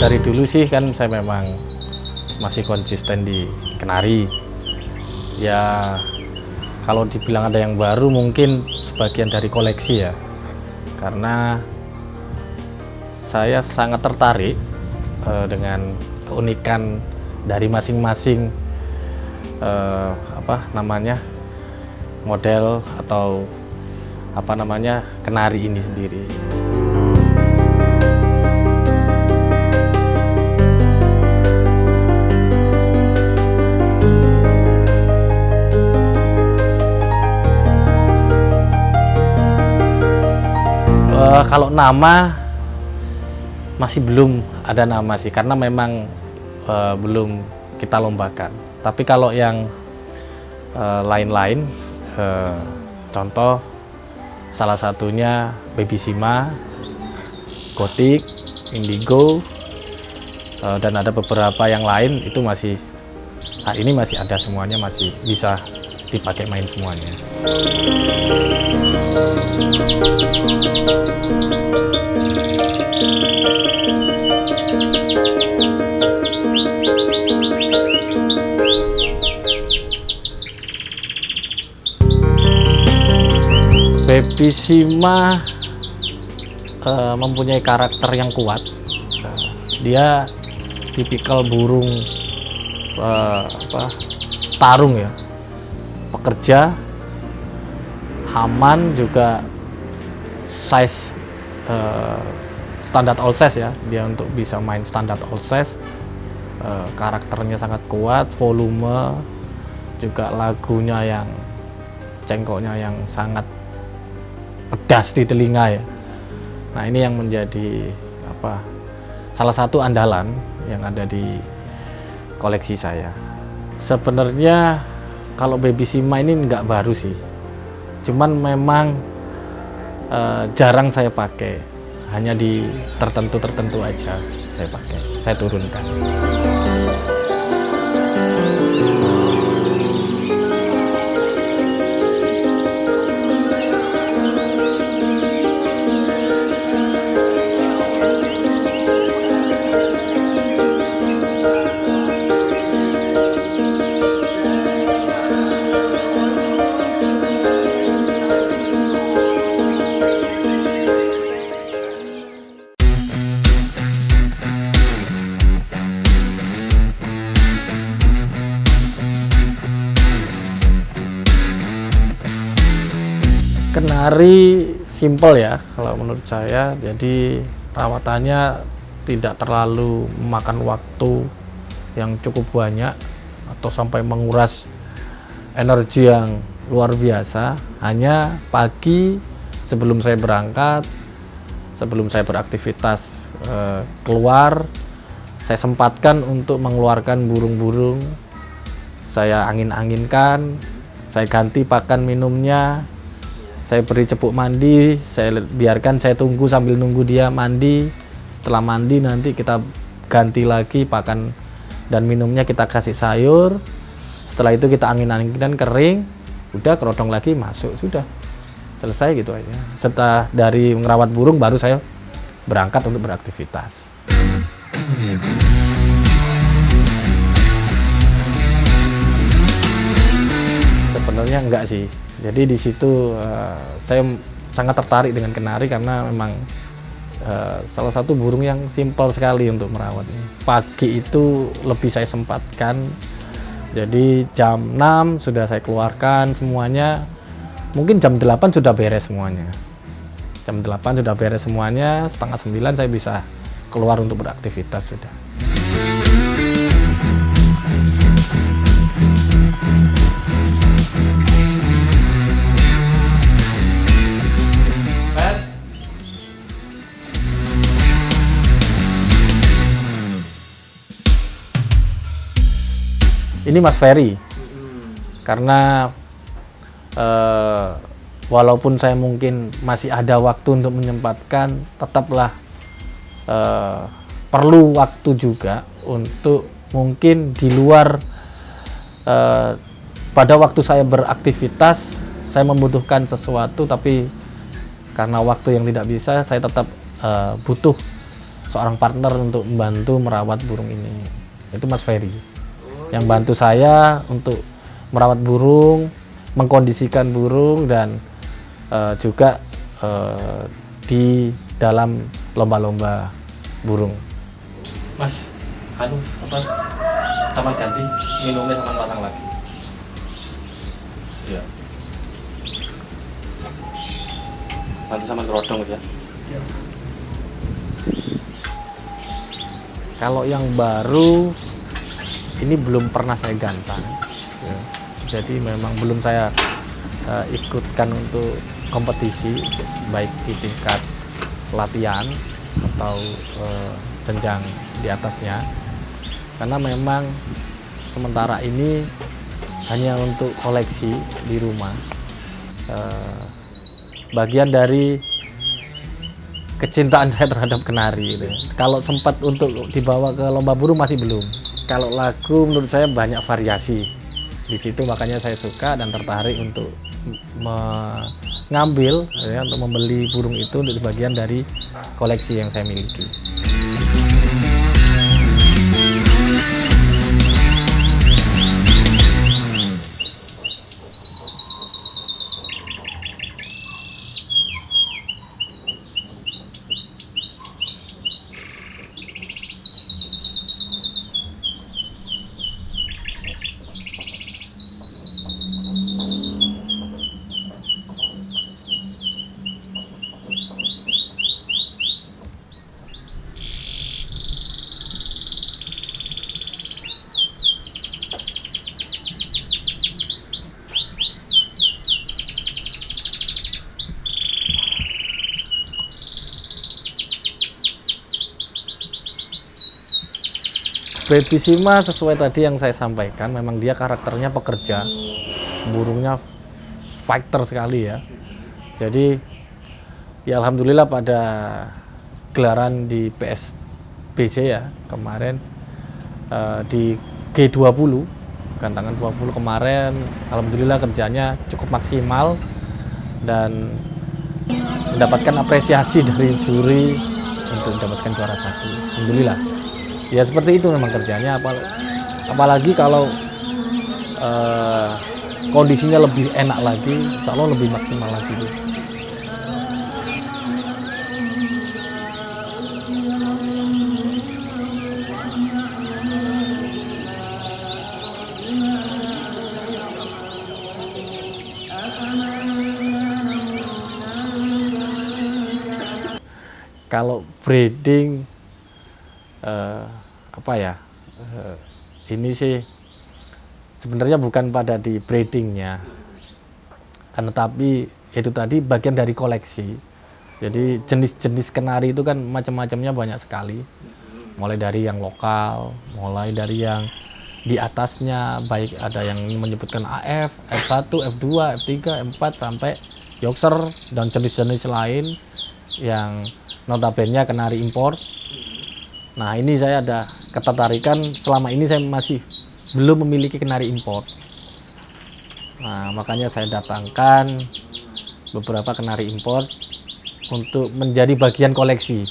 Dari dulu sih kan saya memang masih konsisten di kenari. Ya kalau dibilang ada yang baru mungkin sebagian dari koleksi ya. Karena saya sangat tertarik dengan keunikan dari masing-masing model atau kenari ini sendiri. Kalau nama masih belum ada nama sih, karena memang belum kita lombakan. Tapi kalau yang lain-lain, contoh salah satunya Baby Shima, Gothic, Indigo, dan ada beberapa yang lain itu masih ini masih ada semuanya, masih bisa dipakai main semuanya. Baby Shima mempunyai karakter yang kuat. Dia tipikal burung tarung ya, pekerja, aman, juga size standar all size ya. Dia untuk bisa main standar all size, karakternya sangat kuat, volume, juga lagunya yang cengkoknya yang sangat pedas di telinga ya. Nah ini yang menjadi salah satu andalan yang ada di koleksi saya. Sebenarnya kalau Baby Shima ini nggak baru sih, cuman memang jarang saya pakai, hanya di tertentu aja saya pakai, saya turunkan. Kenari simple ya kalau menurut saya, jadi perawatannya tidak terlalu memakan waktu yang cukup banyak atau sampai menguras energi yang luar biasa. Hanya pagi sebelum saya berangkat, sebelum saya beraktivitas keluar, saya sempatkan untuk mengeluarkan burung-burung, saya angin-anginkan, saya ganti pakan minumnya, saya beri cepuk mandi, saya biarkan, saya tunggu sambil nunggu dia mandi. Setelah mandi nanti kita ganti lagi pakan dan minumnya, kita kasih sayur. Setelah itu kita angin-anginkan kering, udah kerodong lagi masuk, sudah selesai gitu aja. Setelah dari merawat burung baru saya berangkat untuk beraktivitas. Sebenarnya enggak sih. Jadi di situ saya sangat tertarik dengan kenari karena memang salah satu burung yang simpel sekali untuk merawat. Pagi itu lebih saya sempatkan. Jadi jam 6 sudah saya keluarkan semuanya. Mungkin jam 8 sudah beres semuanya. Jam 8 sudah beres semuanya, setengah 9 saya bisa keluar untuk beraktivitas sudah. Ini Mas Ferry, karena walaupun saya mungkin masih ada waktu untuk menyempatkan, tetaplah perlu waktu juga untuk mungkin di luar pada waktu saya beraktivitas, saya membutuhkan sesuatu, tapi karena waktu yang tidak bisa, saya tetap butuh seorang partner untuk membantu merawat burung ini. Itu Mas Ferry yang bantu saya untuk merawat burung, mengkondisikan burung, dan juga di dalam lomba-lomba burung. Mas, sama ganti minumnya sama pasang lagi. Ya. Nanti sama kerodong ya. Ya. Kalau yang baru ini belum pernah saya gantang, ya. Jadi memang belum saya ikutkan untuk kompetisi, baik di tingkat latihan atau jenjang di atasnya, karena memang sementara ini hanya untuk koleksi di rumah, bagian dari kecintaan saya terhadap kenari gitu. Kalau sempat untuk dibawa ke lomba burung masih belum. Kalau lagu menurut saya banyak variasi di situ, makanya saya suka dan tertarik untuk mengambil, ya, untuk membeli burung itu untuk sebagian dari koleksi yang saya miliki. Baby Shima sesuai tadi yang saya sampaikan, memang dia karakternya pekerja, burungnya fighter sekali ya. Jadi ya alhamdulillah pada gelaran di PSBC ya kemarin, di G20, gantangan 20 kemarin, alhamdulillah kerjanya cukup maksimal dan mendapatkan apresiasi dari juri untuk mendapatkan juara 1. Alhamdulillah. Ya seperti itu memang kerjanya, apalagi kalau kondisinya lebih enak lagi, insya Allah lebih maksimal lagi tuh. Kalau breeding ini sih sebenarnya bukan pada di breedingnya, kan, tetapi itu tadi bagian dari koleksi. Jadi jenis-jenis kenari itu kan macam-macamnya banyak sekali, mulai dari yang lokal, mulai dari yang di atasnya, baik ada yang menyebutkan AF, F1, F2, F3, F4 sampai Yorkshire dan jenis-jenis lain yang notabene kenari impor. Nah ini saya ada ketertarikan, selama ini saya masih belum memiliki kenari impor. Nah makanya saya datangkan beberapa kenari impor untuk menjadi bagian koleksi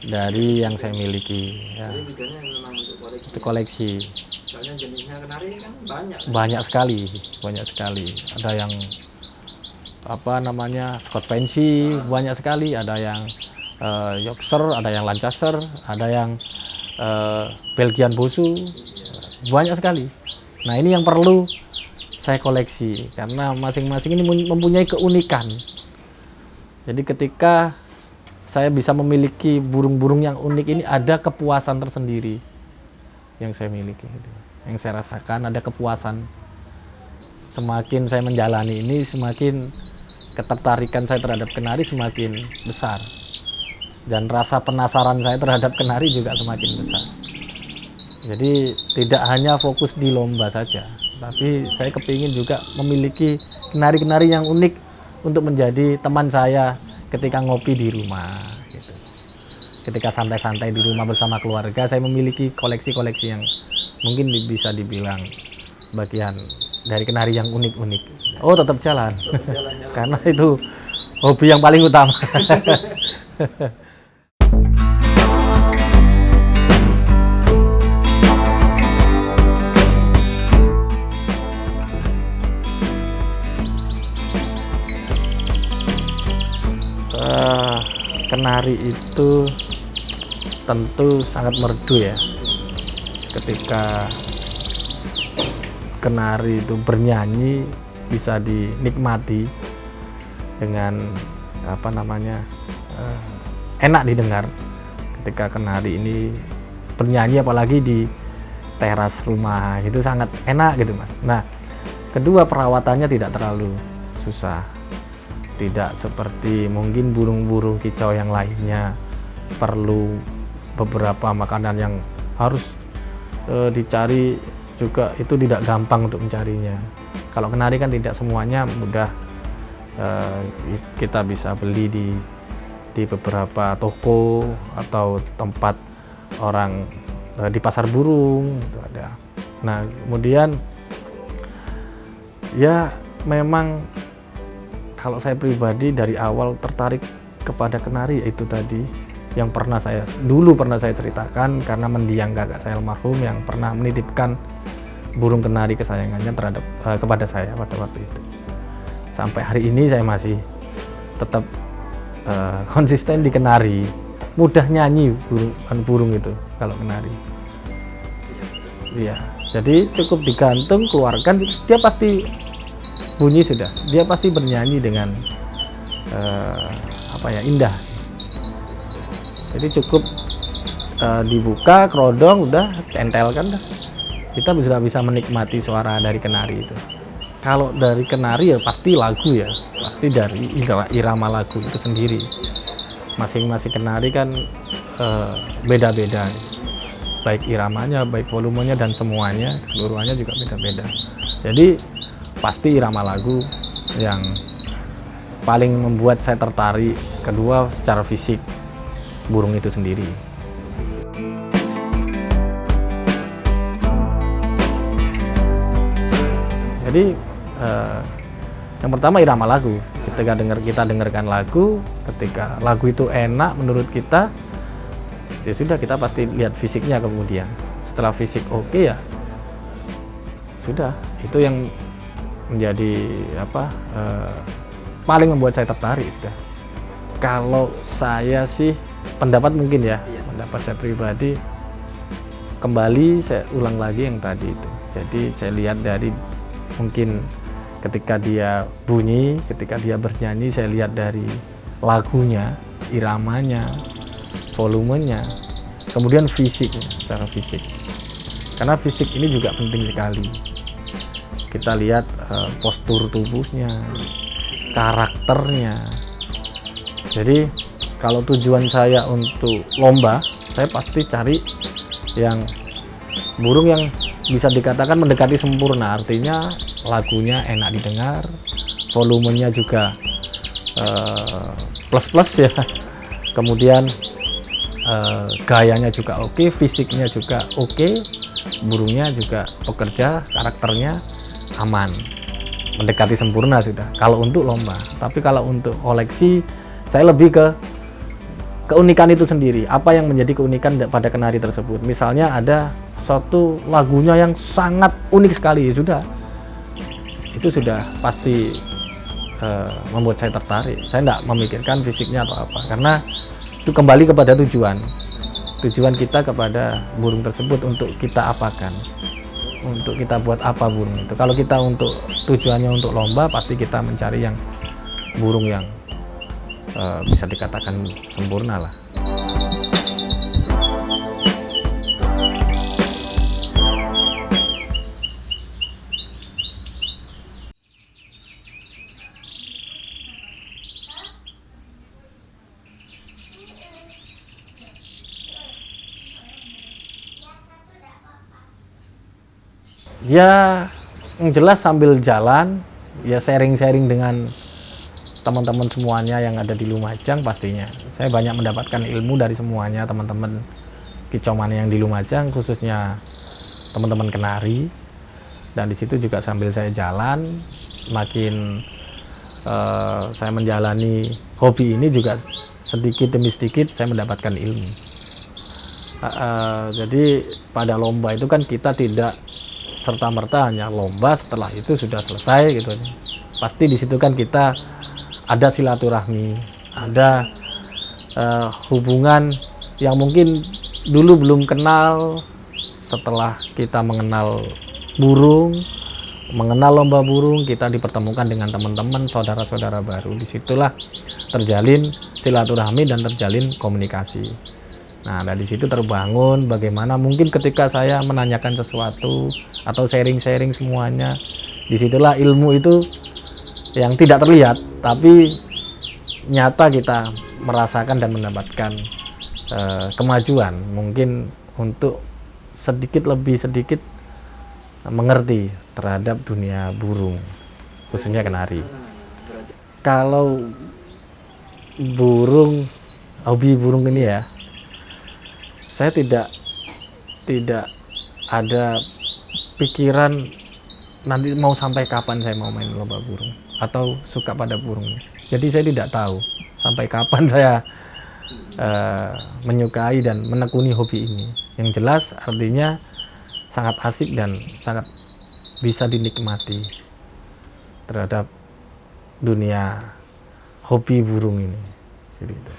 dari yang saya miliki. Ya. Jadi tujuannya memang untuk koleksi. Untuk koleksi. Soalnya jenisnya kenari kan banyak sekali. Ada yang Scott Fancy, banyak sekali. Ada yang Yorkshire, ada yang Lancaster, ada yang Belgian Bosu, banyak sekali. Nah ini yang perlu saya koleksi karena masing-masing ini mempunyai keunikan. Jadi ketika saya bisa memiliki burung-burung yang unik ini, ada kepuasan tersendiri yang saya miliki, gitu. Yang saya rasakan ada kepuasan. Semakin saya menjalani ini, semakin ketertarikan saya terhadap kenari semakin besar, dan rasa penasaran saya terhadap kenari juga semakin besar. Jadi tidak hanya fokus di lomba saja, tapi saya kepingin juga memiliki kenari-kenari yang unik untuk menjadi teman saya ketika ngopi di rumah, gitu. Ketika santai-santai di rumah bersama keluarga, saya memiliki koleksi-koleksi yang mungkin bisa dibilang bagian dari kenari yang unik-unik. Oh, tetap jalan. Karena itu hobi yang paling utama. Kenari itu tentu sangat merdu ya. Ketika kenari itu bernyanyi, bisa dinikmati dengan enak didengar. Ketika kenari ini bernyanyi, apalagi di teras rumah, itu sangat enak gitu Mas. Nah, kedua, perawatannya tidak terlalu susah, tidak seperti mungkin burung-burung kicau yang lainnya, perlu beberapa makanan yang harus dicari juga, itu tidak gampang untuk mencarinya. Kalau kenari kan tidak semuanya mudah, kita bisa beli di beberapa toko atau tempat orang, di pasar burung itu ada. Nah, kemudian ya memang kalau saya pribadi dari awal tertarik kepada kenari, itu tadi yang dulu pernah saya ceritakan, karena mendiang kakak saya almarhum yang pernah menitipkan burung kenari kesayangannya kepada saya pada waktu itu. Sampai hari ini saya masih tetap konsisten di kenari. Mudah nyanyi burung itu kalau kenari. Iya, jadi cukup digantung, keluarkan, dia pasti bunyi sudah. Dia pasti bernyanyi dengan indah. Jadi cukup dibuka kerodong, udah tempelkan dah. Kita bisa menikmati suara dari kenari itu. Kalau dari kenari ya pasti lagu ya, pasti dari irama lagu itu sendiri. Masing-masing kenari kan beda-beda, baik iramanya, baik volumenya, dan semuanya, keseluruhannya juga beda-beda. Jadi pasti irama lagu yang paling membuat saya tertarik. Kedua, secara fisik burung itu sendiri. Jadi yang pertama irama lagu. Ketika kita dengarkan lagu, ketika lagu itu enak menurut kita, ya sudah, kita pasti lihat fisiknya kemudian. Setelah fisik oke, ya sudah, itu yang menjadi paling membuat saya tertarik sudah. Kalau saya sih, pendapat mungkin ya, pendapat saya pribadi, kembali saya ulang lagi yang tadi itu. Jadi saya lihat dari mungkin ketika dia bunyi, ketika dia bernyanyi, saya lihat dari lagunya, iramanya, volumenya, kemudian fisiknya, secara fisik. Karena fisik ini juga penting sekali. Kita lihat postur tubuhnya, karakternya. Jadi kalau tujuan saya untuk lomba, saya pasti cari yang burung yang bisa dikatakan mendekati sempurna. Artinya lagunya enak didengar, volumenya juga plus-plus ya. Kemudian gayanya juga oke, fisiknya juga oke, burungnya juga pekerja, karakternya aman, mendekati sempurna sudah kalau untuk lomba. Tapi kalau untuk koleksi, saya lebih ke keunikan itu sendiri. Apa yang menjadi keunikan pada kenari tersebut? Misalnya ada suatu lagunya yang sangat unik sekali, ya sudah, itu sudah pasti membuat saya tertarik. Saya tidak memikirkan fisiknya atau apa, karena itu kembali kepada tujuan kita kepada burung tersebut, untuk kita apakan, untuk kita buat apa burung itu. Kalau kita untuk tujuannya untuk lomba, pasti kita mencari yang burung yang bisa dikatakan sempurna lah. Ya, yang jelas sambil jalan, ya sharing-sharing dengan teman-teman semuanya yang ada di Lumajang pastinya. Saya banyak mendapatkan ilmu dari semuanya teman-teman kicauman yang di Lumajang, khususnya teman-teman kenari. Dan di situ juga sambil saya jalan, makin saya menjalani hobi ini juga sedikit demi sedikit saya mendapatkan ilmu. Jadi pada lomba itu kan kita tidak serta-merta hanya lomba setelah itu sudah selesai gitu. Pasti di situ kan kita ada silaturahmi, ada hubungan yang mungkin dulu belum kenal. Setelah kita mengenal burung, mengenal lomba burung, kita dipertemukan dengan teman-teman, saudara-saudara baru. Disitulah terjalin silaturahmi dan terjalin komunikasi. Nah, dari situ terbangun bagaimana mungkin ketika saya menanyakan sesuatu atau sharing-sharing semuanya, disitulah ilmu itu yang tidak terlihat, tapi nyata kita merasakan dan mendapatkan kemajuan. Mungkin untuk sedikit lebih sedikit mengerti terhadap dunia burung, khususnya kenari. Kalau burung, hobi burung ini ya, saya tidak ada pikiran nanti mau sampai kapan saya mau main lomba burung atau suka pada burung. Jadi saya tidak tahu sampai kapan saya menyukai dan menekuni hobi ini. Yang jelas artinya sangat asik dan sangat bisa dinikmati terhadap dunia hobi burung ini. Jadi itu.